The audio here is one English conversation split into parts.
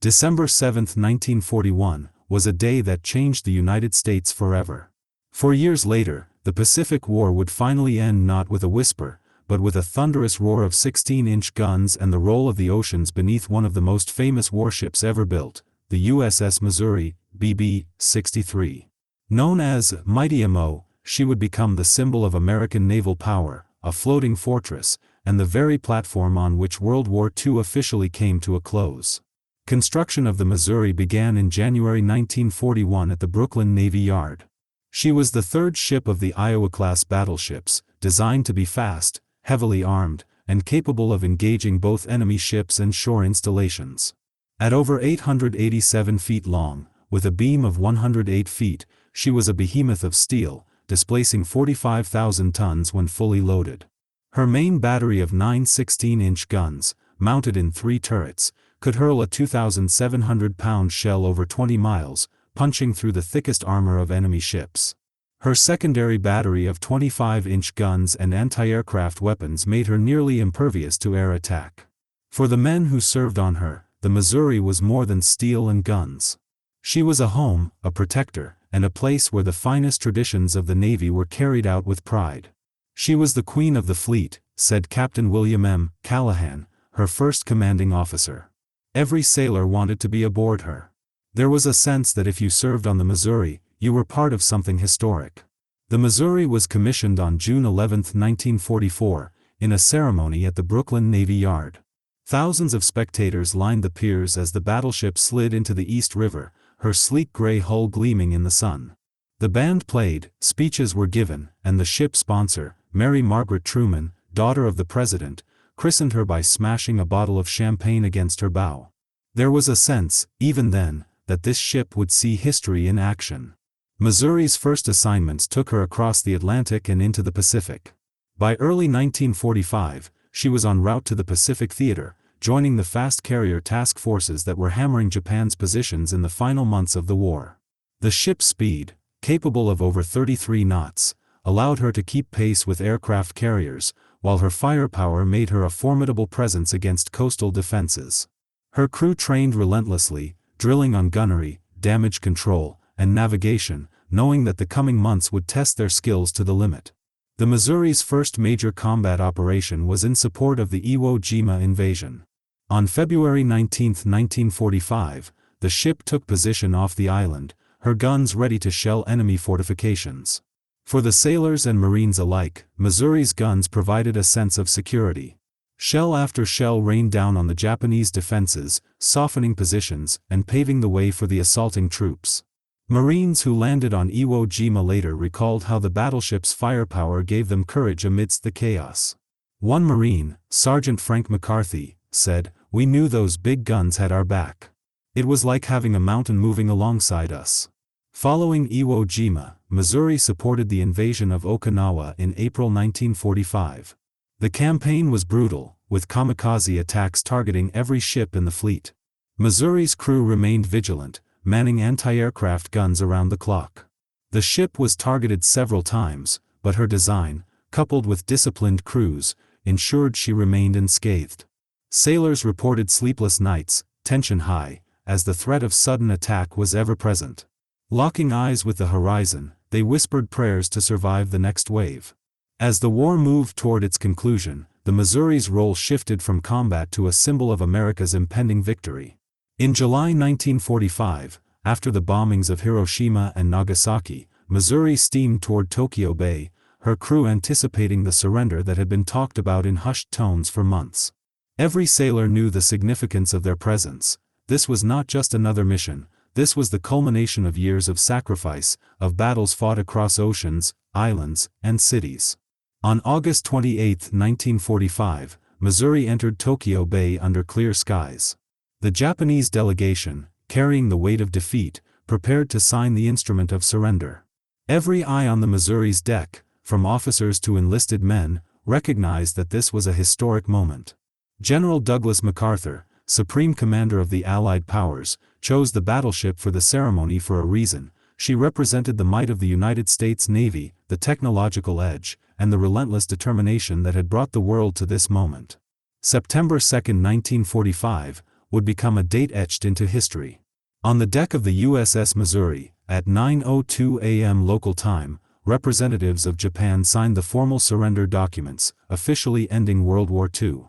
December 7, 1941, was a day that changed the United States forever. 4 years later, the Pacific War would finally end not with a whisper, but with a thunderous roar of 16-inch guns and the roll of the oceans beneath one of the most famous warships ever built, the USS Missouri BB-63. Known as Mighty MO, she would become the symbol of American naval power, a floating fortress, and the very platform on which World War II officially came to a close. Construction of the Missouri began in January 1941 at the Brooklyn Navy Yard. She was the third ship of the Iowa-class battleships, designed to be fast, heavily armed, and capable of engaging both enemy ships and shore installations. At over 887 feet long, with a beam of 108 feet, she was a behemoth of steel, displacing 45,000 tons when fully loaded. Her main battery of 9 16-inch guns, mounted in 3 turrets, could hurl a 2,700-pound shell over 20 miles, punching through the thickest armor of enemy ships. Her secondary battery of 25-inch guns and anti-aircraft weapons made her nearly impervious to air attack. For the men who served on her, the Missouri was more than steel and guns. She was a home, a protector, and a place where the finest traditions of the Navy were carried out with pride. She was the queen of the fleet, said Captain William M. Callahan, her first commanding officer. Every sailor wanted to be aboard her. There was a sense that if you served on the Missouri, you were part of something historic. The Missouri was commissioned on June 11, 1944, in a ceremony at the Brooklyn Navy Yard. Thousands of spectators lined the piers as the battleship slid into the East River, her sleek gray hull gleaming in the sun. The band played, speeches were given, and the ship sponsor, Mary Margaret Truman, daughter of the president, christened her by smashing a bottle of champagne against her bow. There was a sense, even then, that this ship would see history in action. Missouri's first assignments took her across the Atlantic and into the Pacific. By early 1945, she was en route to the Pacific Theater, joining the fast carrier task forces that were hammering Japan's positions in the final months of the war. The ship's speed, capable of over 33 knots, allowed her to keep pace with aircraft carriers, while her firepower made her a formidable presence against coastal defenses. Her crew trained relentlessly, drilling on gunnery, damage control, and navigation, knowing that the coming months would test their skills to the limit. The Missouri's first major combat operation was in support of the Iwo Jima invasion. On February 19, 1945, the ship took position off the island, her guns ready to shell enemy fortifications. For the sailors and Marines alike, Missouri's guns provided a sense of security. Shell after shell rained down on the Japanese defenses, softening positions and paving the way for the assaulting troops. Marines who landed on Iwo Jima later recalled how the battleship's firepower gave them courage amidst the chaos. One Marine, Sergeant Frank McCarthy, said, "We knew those big guns had our back. It was like having a mountain moving alongside us." Following Iwo Jima, Missouri supported the invasion of Okinawa in April 1945. The campaign was brutal, with kamikaze attacks targeting every ship in the fleet. Missouri's crew remained vigilant, manning anti-aircraft guns around the clock. The ship was targeted several times, but her design, coupled with disciplined crews, ensured she remained unscathed. Sailors reported sleepless nights, tension high, as the threat of sudden attack was ever present. Locking eyes with the horizon, they whispered prayers to survive the next wave. As the war moved toward its conclusion, the Missouri's role shifted from combat to a symbol of America's impending victory. In July 1945, after the bombings of Hiroshima and Nagasaki, Missouri steamed toward Tokyo Bay, her crew anticipating the surrender that had been talked about in hushed tones for months. Every sailor knew the significance of their presence. This was not just another mission. This was the culmination of years of sacrifice, of battles fought across oceans, islands, and cities. On August 28, 1945, Missouri entered Tokyo Bay under clear skies. The Japanese delegation, carrying the weight of defeat, prepared to sign the instrument of surrender. Every eye on the Missouri's deck, from officers to enlisted men, recognized that this was a historic moment. General Douglas MacArthur, Supreme Commander of the Allied Powers, chose the battleship for the ceremony for a reason. She represented the might of the United States Navy, the technological edge, and the relentless determination that had brought the world to this moment. September 2, 1945, would become a date etched into history. On the deck of the USS Missouri, at 9:02 a.m. local time, representatives of Japan signed the formal surrender documents, officially ending World War II.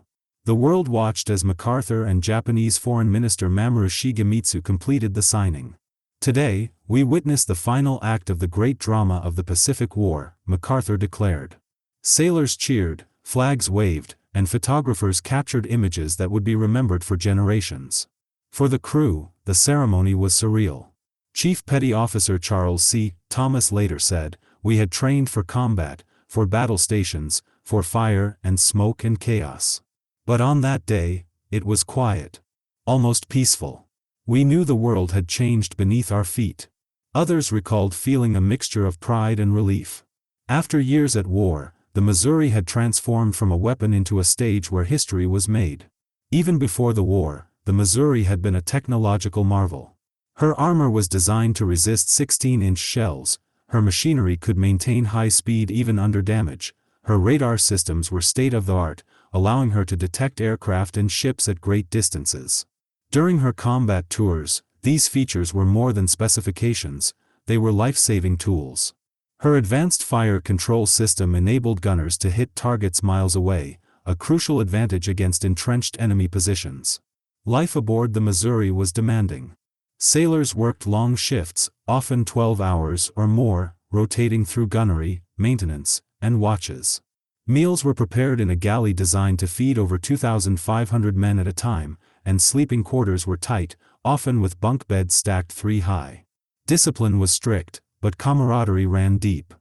The world watched as MacArthur and Japanese Foreign Minister Mamoru Shigemitsu completed the signing. Today, we witness the final act of the great drama of the Pacific War, MacArthur declared. Sailors cheered, flags waved, and photographers captured images that would be remembered for generations. For the crew, the ceremony was surreal. Chief Petty Officer Charles C. Thomas later said, "We had trained for combat, for battle stations, for fire and smoke and chaos. But on that day, it was quiet. Almost peaceful. We knew the world had changed beneath our feet." Others recalled feeling a mixture of pride and relief. After years at war, the Missouri had transformed from a weapon into a stage where history was made. Even before the war, the Missouri had been a technological marvel. Her armor was designed to resist 16-inch shells, her machinery could maintain high speed even under damage, her radar systems were state-of-the-art, allowing her to detect aircraft and ships at great distances. During her combat tours, these features were more than specifications, they were life-saving tools. Her advanced fire control system enabled gunners to hit targets miles away, a crucial advantage against entrenched enemy positions. Life aboard the Missouri was demanding. Sailors worked long shifts, often 12 hours or more, rotating through gunnery, maintenance, and watches. Meals were prepared in a galley designed to feed over 2,500 men at a time, and sleeping quarters were tight, often with bunk beds stacked 3 high. Discipline was strict, but camaraderie ran deep.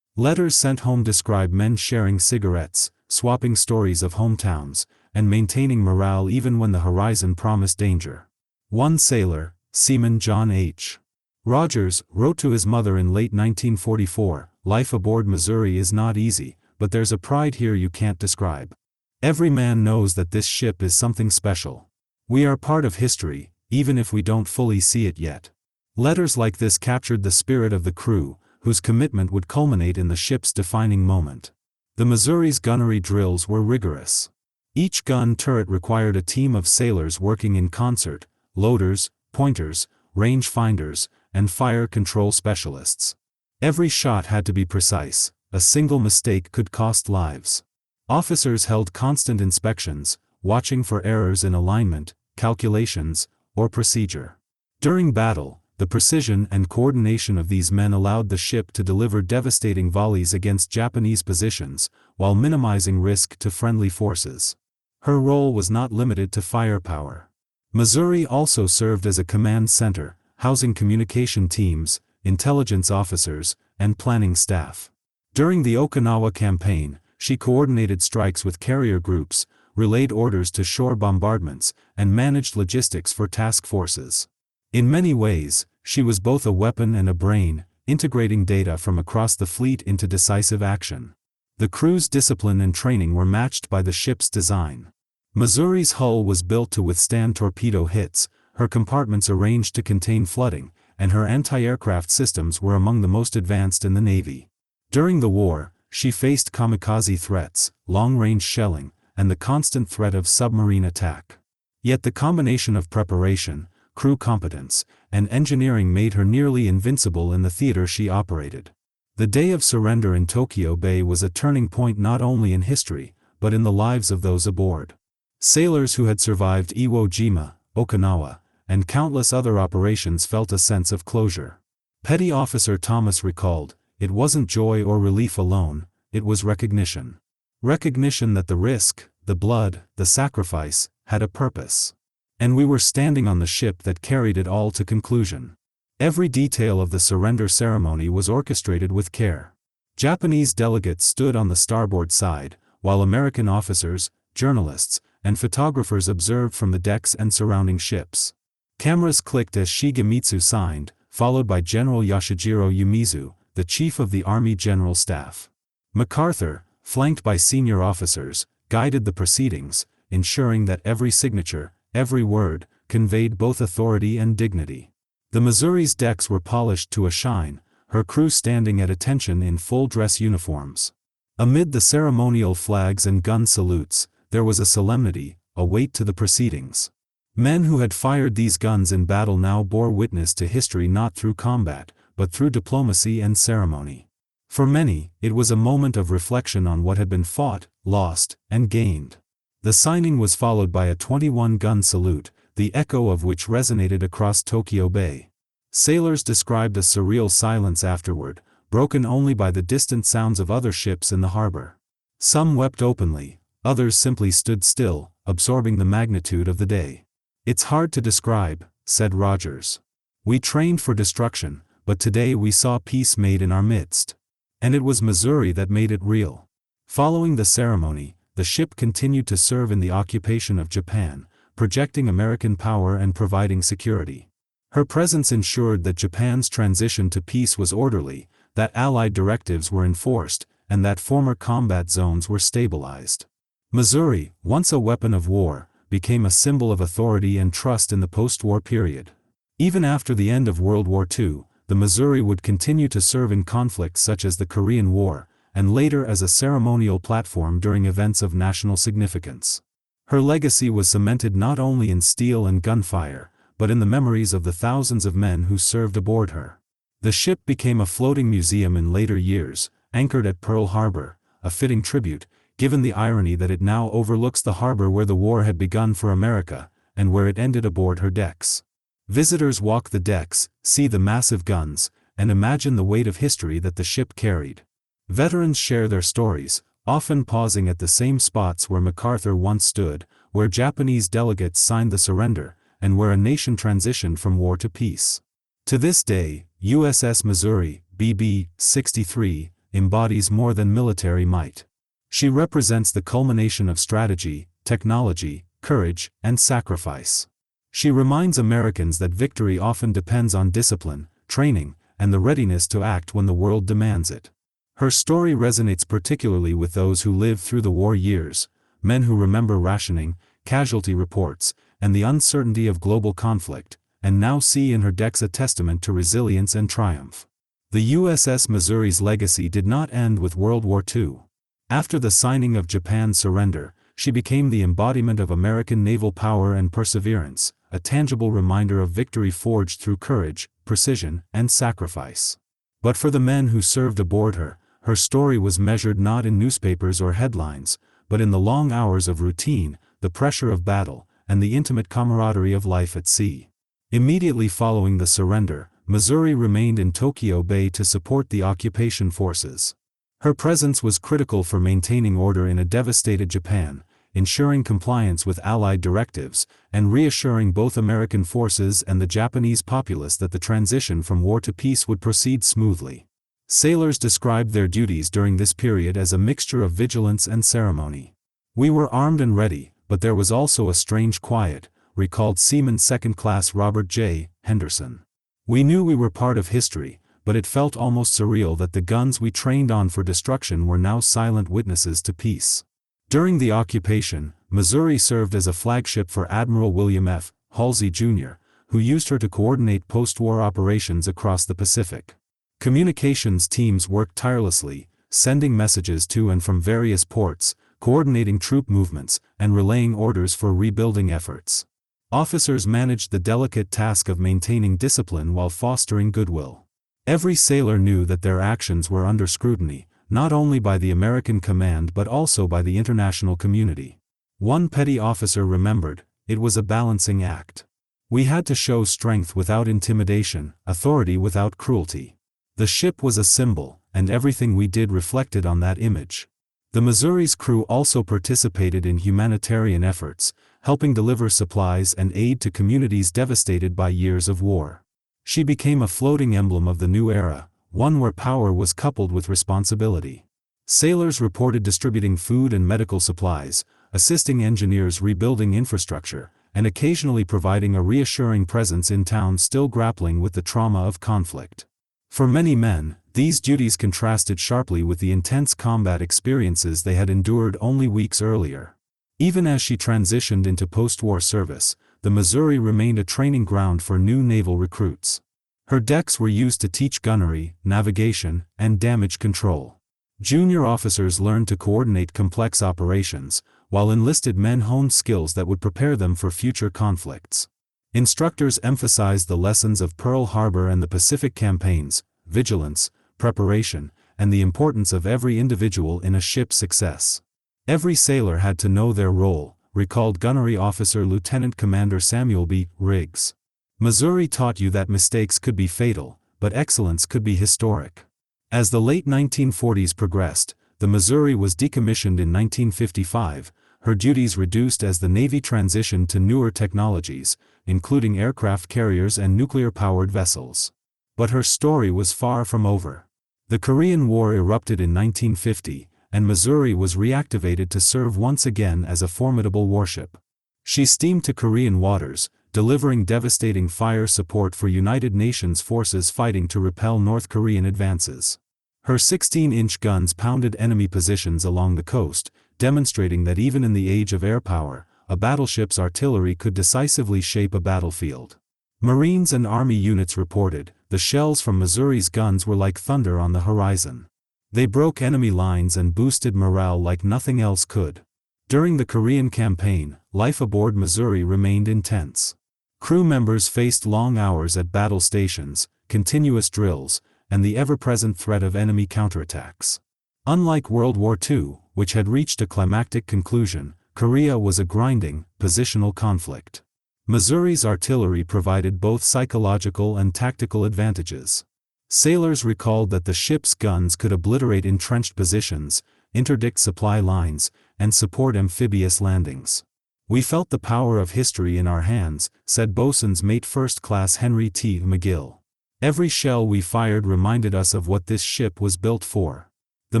Letters sent home describe men sharing cigarettes, swapping stories of hometowns, and maintaining morale even when the horizon promised danger. One sailor, Seaman John H. Rogers, wrote to his mother in late 1944, "Life aboard Missouri is not easy, but there's a pride here you can't describe. Every man knows that this ship is something special. We are part of history, even if we don't fully see it yet." Letters like this captured the spirit of the crew, whose commitment would culminate in the ship's defining moment. The Missouri's gunnery drills were rigorous. Each gun turret required a team of sailors working in concert, loaders, pointers, range finders, and fire control specialists. Every shot had to be precise, a single mistake could cost lives. Officers held constant inspections, watching for errors in alignment, calculations, or procedure. During battle, the precision and coordination of these men allowed the ship to deliver devastating volleys against Japanese positions, while minimizing risk to friendly forces. Her role was not limited to firepower. Missouri also served as a command center, housing communication teams, intelligence officers, and planning staff. During the Okinawa campaign, she coordinated strikes with carrier groups, relayed orders to shore bombardments, and managed logistics for task forces. In many ways, she was both a weapon and a brain, integrating data from across the fleet into decisive action. The crew's discipline and training were matched by the ship's design. Missouri's hull was built to withstand torpedo hits, her compartments arranged to contain flooding, and her anti-aircraft systems were among the most advanced in the Navy. During the war, she faced kamikaze threats, long-range shelling, and the constant threat of submarine attack. Yet the combination of preparation, crew competence, and engineering made her nearly invincible in the theater she operated. The day of surrender in Tokyo Bay was a turning point not only in history, but in the lives of those aboard. Sailors who had survived Iwo Jima, Okinawa, and countless other operations felt a sense of closure. Petty Officer Thomas recalled, "It wasn't joy or relief alone, it was recognition. Recognition that the risk, the blood, the sacrifice, had a purpose. And we were standing on the ship that carried it all to conclusion." Every detail of the surrender ceremony was orchestrated with care. Japanese delegates stood on the starboard side, while American officers, journalists, and photographers observed from the decks and surrounding ships. Cameras clicked as Shigemitsu signed, followed by General Yoshijiro Umezu, the chief of the Army General Staff. MacArthur, flanked by senior officers, guided the proceedings, ensuring that every signature, every word, conveyed both authority and dignity. The Missouri's decks were polished to a shine, her crew standing at attention in full dress uniforms. Amid the ceremonial flags and gun salutes, there was a solemnity, a weight to the proceedings. Men who had fired these guns in battle now bore witness to history not through combat, but through diplomacy and ceremony. For many, it was a moment of reflection on what had been fought, lost, and gained. The signing was followed by a 21-gun salute, the echo of which resonated across Tokyo Bay. Sailors described a surreal silence afterward, broken only by the distant sounds of other ships in the harbor. Some wept openly, others simply stood still, absorbing the magnitude of the day. "It's hard to describe," said Rogers. "We trained for destruction, but today we saw peace made in our midst. And it was Missouri that made it real." Following the ceremony, the ship continued to serve in the occupation of Japan, projecting American power and providing security. Her presence ensured that Japan's transition to peace was orderly, that Allied directives were enforced, and that former combat zones were stabilized. Missouri, once a weapon of war, became a symbol of authority and trust in the post-war period. Even after the end of World War II, the Missouri would continue to serve in conflicts such as the Korean War, and later as a ceremonial platform during events of national significance. Her legacy was cemented not only in steel and gunfire, but in the memories of the thousands of men who served aboard her. The ship became a floating museum in later years, anchored at Pearl Harbor, a fitting tribute, given the irony that it now overlooks the harbor where the war had begun for America, and where it ended aboard her decks. Visitors walk the decks, see the massive guns, and imagine the weight of history that the ship carried. Veterans share their stories, often pausing at the same spots where MacArthur once stood, where Japanese delegates signed the surrender, and where a nation transitioned from war to peace. To this day, USS Missouri BB-63 embodies more than military might. She represents the culmination of strategy, technology, courage, and sacrifice. She reminds Americans that victory often depends on discipline, training, and the readiness to act when the world demands it. Her story resonates particularly with those who lived through the war years, men who remember rationing, casualty reports, and the uncertainty of global conflict, and now see in her decks a testament to resilience and triumph. The USS Missouri's legacy did not end with World War II. After the signing of Japan's surrender, she became the embodiment of American naval power and perseverance, a tangible reminder of victory forged through courage, precision, and sacrifice. But for the men who served aboard her, her story was measured not in newspapers or headlines, but in the long hours of routine, the pressure of battle, and the intimate camaraderie of life at sea. Immediately following the surrender, Missouri remained in Tokyo Bay to support the occupation forces. Her presence was critical for maintaining order in a devastated Japan, ensuring compliance with Allied directives, and reassuring both American forces and the Japanese populace that the transition from war to peace would proceed smoothly. Sailors described their duties during this period as a mixture of vigilance and ceremony. "We were armed and ready, but there was also a strange quiet," recalled Seaman Second Class Robert J. Henderson. "We knew we were part of history, but it felt almost surreal that the guns we trained on for destruction were now silent witnesses to peace." During the occupation, Missouri served as a flagship for Admiral William F. Halsey Jr., who used her to coordinate post-war operations across the Pacific. Communications teams worked tirelessly, sending messages to and from various ports, coordinating troop movements, and relaying orders for rebuilding efforts. Officers managed the delicate task of maintaining discipline while fostering goodwill. Every sailor knew that their actions were under scrutiny, not only by the American command but also by the international community. One petty officer remembered, "It was a balancing act. We had to show strength without intimidation, authority without cruelty." The ship was a symbol, and everything we did reflected on that image. The Missouri's crew also participated in humanitarian efforts, helping deliver supplies and aid to communities devastated by years of war. She became a floating emblem of the new era, one where power was coupled with responsibility. Sailors reported distributing food and medical supplies, assisting engineers rebuilding infrastructure, and occasionally providing a reassuring presence in towns still grappling with the trauma of conflict. For many men, these duties contrasted sharply with the intense combat experiences they had endured only weeks earlier. Even as she transitioned into post-war service, the Missouri remained a training ground for new naval recruits. Her decks were used to teach gunnery, navigation, and damage control. Junior officers learned to coordinate complex operations, while enlisted men honed skills that would prepare them for future conflicts. Instructors emphasized the lessons of Pearl Harbor and the Pacific campaigns, vigilance, preparation, and the importance of every individual in a ship's success. Every sailor had to know their role, recalled Gunnery Officer Lieutenant Commander Samuel B. Riggs. Missouri taught you that mistakes could be fatal, but excellence could be historic. As the late 1940s progressed, the Missouri was decommissioned in 1955, her duties reduced as the Navy transitioned to newer technologies, including aircraft carriers and nuclear-powered vessels. But her story was far from over. The Korean War erupted in 1950, and Missouri was reactivated to serve once again as a formidable warship. She steamed to Korean waters, delivering devastating fire support for United Nations forces fighting to repel North Korean advances. Her 16-inch guns pounded enemy positions along the coast, demonstrating that even in the age of air power, a battleship's artillery could decisively shape a battlefield. Marines and Army units reported, the shells from Missouri's guns were like thunder on the horizon. They broke enemy lines and boosted morale like nothing else could. During the Korean campaign, life aboard Missouri remained intense. Crew members faced long hours at battle stations, continuous drills, and the ever-present threat of enemy counterattacks. Unlike World War II, which had reached a climactic conclusion, Korea was a grinding, positional conflict. Missouri's artillery provided both psychological and tactical advantages. Sailors recalled that the ship's guns could obliterate entrenched positions, interdict supply lines, and support amphibious landings. "We felt the power of history in our hands," said boatswain's mate First Class Henry T. McGill. "Every shell we fired reminded us of what this ship was built for." The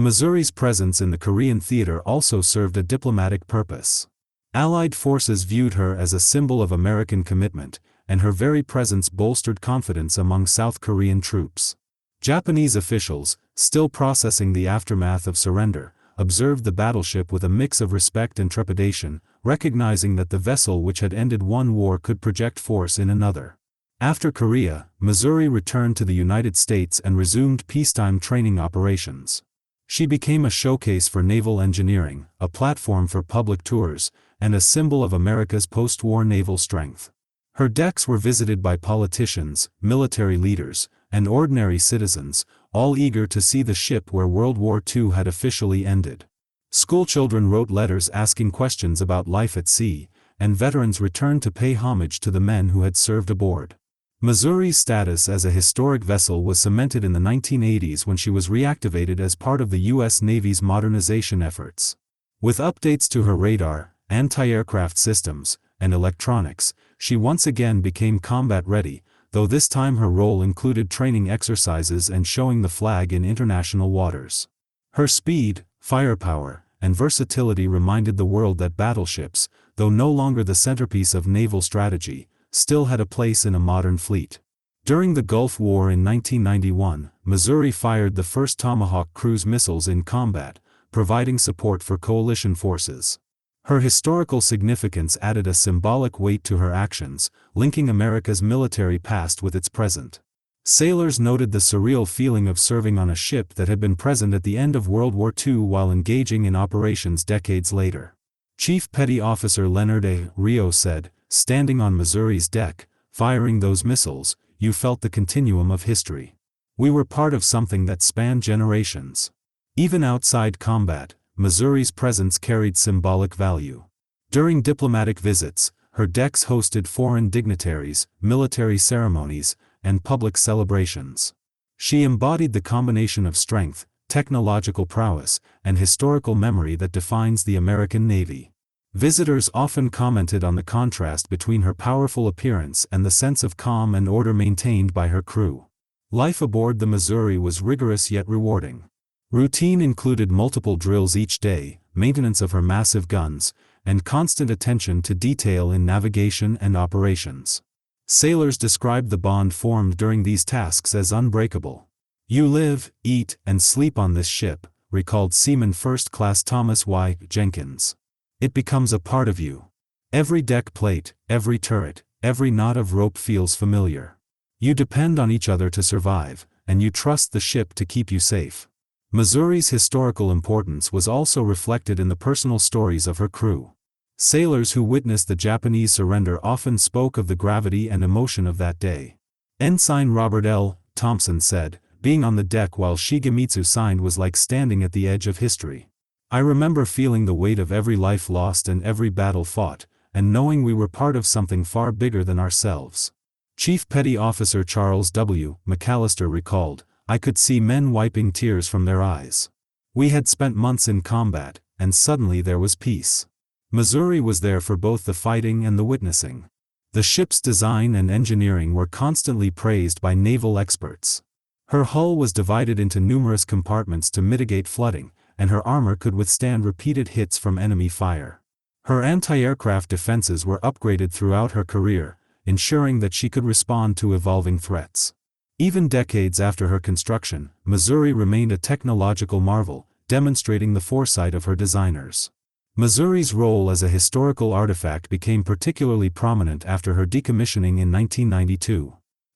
Missouri's presence in the Korean theater also served a diplomatic purpose. Allied forces viewed her as a symbol of American commitment, and her very presence bolstered confidence among South Korean troops. Japanese officials, still processing the aftermath of surrender, observed the battleship with a mix of respect and trepidation, recognizing that the vessel which had ended one war could project force in another. After Korea, Missouri returned to the United States and resumed peacetime training operations. She became a showcase for naval engineering, a platform for public tours, and a symbol of America's post-war naval strength. Her decks were visited by politicians, military leaders, and ordinary citizens, all eager to see the ship where World War II had officially ended. Schoolchildren wrote letters asking questions about life at sea, and veterans returned to pay homage to the men who had served aboard. Missouri's status as a historic vessel was cemented in the 1980s when she was reactivated as part of the U.S. Navy's modernization efforts. With updates to her radar, anti-aircraft systems, and electronics, she once again became combat-ready, though this time her role included training exercises and showing the flag in international waters. Her speed, firepower, and versatility reminded the world that battleships, though no longer the centerpiece of naval strategy, still had a place in a modern fleet. During the Gulf War in 1991, Missouri fired the first Tomahawk cruise missiles in combat, providing support for coalition forces. Her historical significance added a symbolic weight to her actions, linking America's military past with its present. Sailors noted the surreal feeling of serving on a ship that had been present at the end of World War II while engaging in operations decades later. Chief Petty Officer Leonard A. Rio said, "Standing on Missouri's deck, firing those missiles, you felt the continuum of history. We were part of something that spanned generations." Even outside combat, Missouri's presence carried symbolic value. During diplomatic visits, her decks hosted foreign dignitaries, military ceremonies, and public celebrations. She embodied the combination of strength, technological prowess, and historical memory that defines the American Navy. Visitors often commented on the contrast between her powerful appearance and the sense of calm and order maintained by her crew. Life aboard the Missouri was rigorous yet rewarding. Routine included multiple drills each day, maintenance of her massive guns, and constant attention to detail in navigation and operations. Sailors described the bond formed during these tasks as unbreakable. "You live, eat, and sleep on this ship," recalled Seaman First Class Thomas Y. Jenkins. "It becomes a part of you. Every deck plate, every turret, every knot of rope feels familiar. You depend on each other to survive, and you trust the ship to keep you safe." Missouri's historical importance was also reflected in the personal stories of her crew. Sailors who witnessed the Japanese surrender often spoke of the gravity and emotion of that day. Ensign Robert L. Thompson said, "Being on the deck while Shigemitsu signed was like standing at the edge of history. I remember feeling the weight of every life lost and every battle fought, and knowing we were part of something far bigger than ourselves." Chief Petty Officer Charles W. McAllister recalled, "I could see men wiping tears from their eyes. We had spent months in combat, and suddenly there was peace." Missouri was there for both the fighting and the witnessing. The ship's design and engineering were constantly praised by naval experts. Her hull was divided into numerous compartments to mitigate flooding, and her armor could withstand repeated hits from enemy fire. Her anti-aircraft defenses were upgraded throughout her career, ensuring that she could respond to evolving threats. Even decades after her construction, Missouri remained a technological marvel, demonstrating the foresight of her designers. Missouri's role as a historical artifact became particularly prominent after her decommissioning in 1992.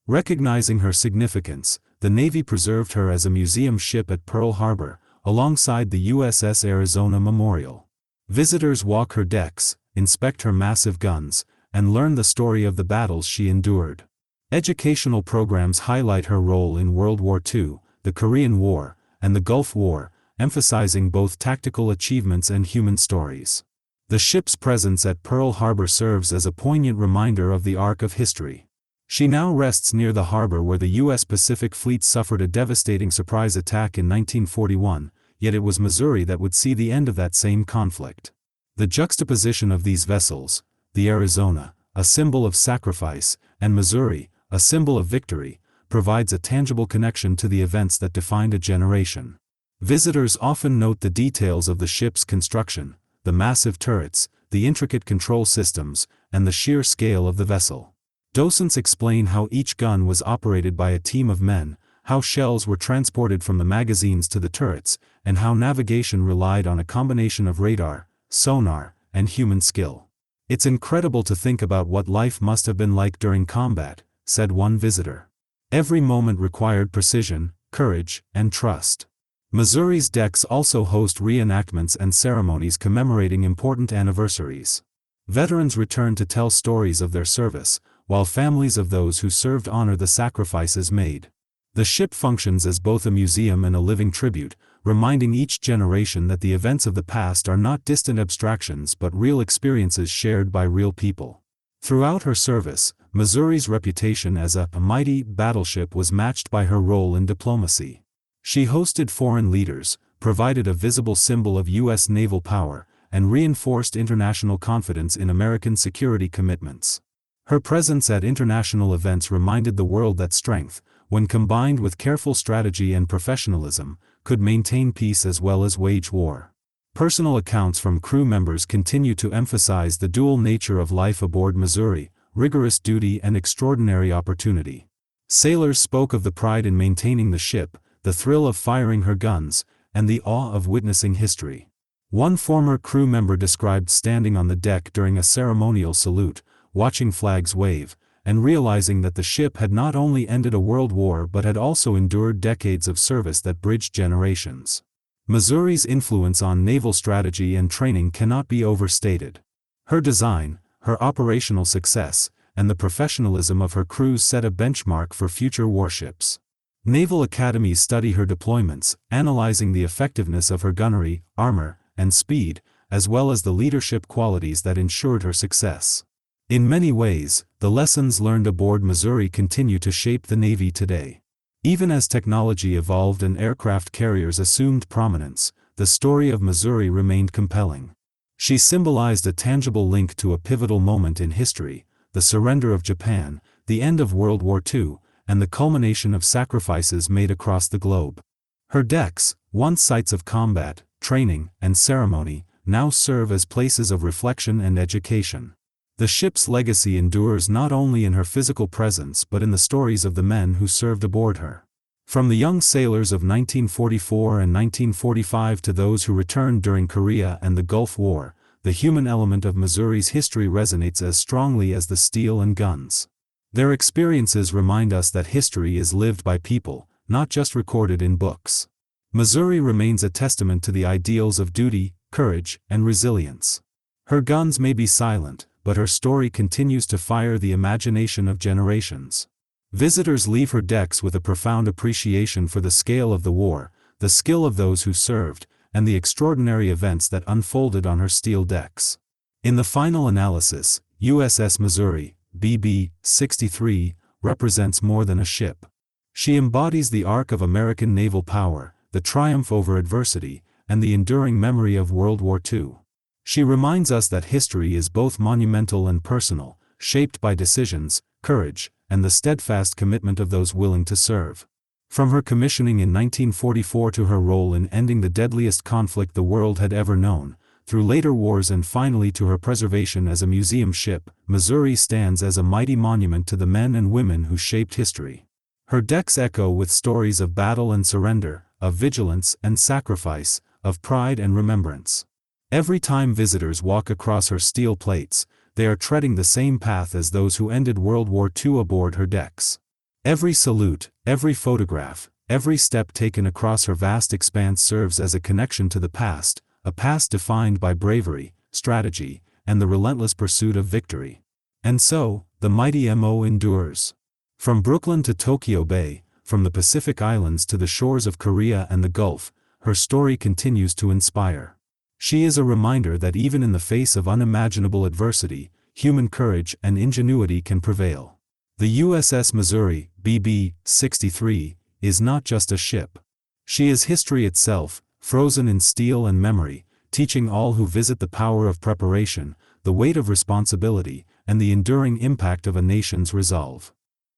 Recognizing her significance, the Navy preserved her as a museum ship at Pearl Harbor, alongside the USS Arizona Memorial. Visitors walk her decks, inspect her massive guns, and learn the story of the battles she endured. Educational programs highlight her role in World War II, the Korean War, and the Gulf War, emphasizing both tactical achievements and human stories. The ship's presence at Pearl Harbor serves as a poignant reminder of the arc of history. She now rests near the harbor where the U.S. Pacific Fleet suffered a devastating surprise attack in 1941, yet it was Missouri that would see the end of that same conflict. The juxtaposition of these vessels, the Arizona, a symbol of sacrifice, and Missouri, a symbol of victory, provides a tangible connection to the events that defined a generation. Visitors often note the details of the ship's construction, the massive turrets, the intricate control systems, and the sheer scale of the vessel. Docents explain how each gun was operated by a team of men, how shells were transported from the magazines to the turrets, and how navigation relied on a combination of radar, sonar, and human skill. "It's incredible to think about what life must have been like during combat," said one visitor. "Every moment required precision, courage, and trust." Missouri's decks also host reenactments and ceremonies commemorating important anniversaries. Veterans return to tell stories of their service, while families of those who served honor the sacrifices made. The ship functions as both a museum and a living tribute, reminding each generation that the events of the past are not distant abstractions but real experiences shared by real people. Throughout her service, Missouri's reputation as a mighty battleship was matched by her role in diplomacy. She hosted foreign leaders, provided a visible symbol of U.S. naval power, and reinforced international confidence in American security commitments. Her presence at international events reminded the world that strength, when combined with careful strategy and professionalism, could maintain peace as well as wage war. Personal accounts from crew members continue to emphasize the dual nature of life aboard Missouri, rigorous duty and extraordinary opportunity. Sailors spoke of the pride in maintaining the ship, the thrill of firing her guns, and the awe of witnessing history. One former crew member described standing on the deck during a ceremonial salute, watching flags wave, and realizing that the ship had not only ended a world war but had also endured decades of service that bridged generations. Missouri's influence on naval strategy and training cannot be overstated. Her design, her operational success, and the professionalism of her crews set a benchmark for future warships. Naval academies study her deployments, analyzing the effectiveness of her gunnery, armor, and speed, as well as the leadership qualities that ensured her success. In many ways, the lessons learned aboard Missouri continue to shape the Navy today. Even as technology evolved and aircraft carriers assumed prominence, the story of Missouri remained compelling. She symbolized a tangible link to a pivotal moment in history, the surrender of Japan, the end of World War II, and the culmination of sacrifices made across the globe. Her decks, once sites of combat, training, and ceremony, now serve as places of reflection and education. The ship's legacy endures not only in her physical presence but in the stories of the men who served aboard her. From the young sailors of 1944 and 1945 to those who returned during Korea and the Gulf War, the human element of Missouri's history resonates as strongly as the steel and guns. Their experiences remind us that history is lived by people, not just recorded in books. Missouri remains a testament to the ideals of duty, courage, and resilience. Her guns may be silent, but her story continues to fire the imagination of generations. Visitors leave her decks with a profound appreciation for the scale of the war, the skill of those who served, and the extraordinary events that unfolded on her steel decks. In the final analysis, USS Missouri BB-63 represents more than a ship. She embodies the arc of American naval power, the triumph over adversity, and the enduring memory of World War II. She reminds us that history is both monumental and personal, shaped by decisions, courage, and the steadfast commitment of those willing to serve. From her commissioning in 1944 to her role in ending the deadliest conflict the world had ever known, through later wars and finally to her preservation as a museum ship, Missouri stands as a mighty monument to the men and women who shaped history. Her decks echo with stories of battle and surrender, of vigilance and sacrifice, of pride and remembrance. Every time visitors walk across her steel plates, they are treading the same path as those who ended World War II aboard her decks. Every salute, every photograph, every step taken across her vast expanse serves as a connection to the past, a past defined by bravery, strategy, and the relentless pursuit of victory. And so, the mighty MO endures. From Brooklyn to Tokyo Bay, from the Pacific Islands to the shores of Korea and the Gulf, her story continues to inspire. She is a reminder that even in the face of unimaginable adversity, human courage and ingenuity can prevail. The USS Missouri BB-63 is not just a ship. She is history itself, frozen in steel and memory, teaching all who visit the power of preparation, the weight of responsibility, and the enduring impact of a nation's resolve.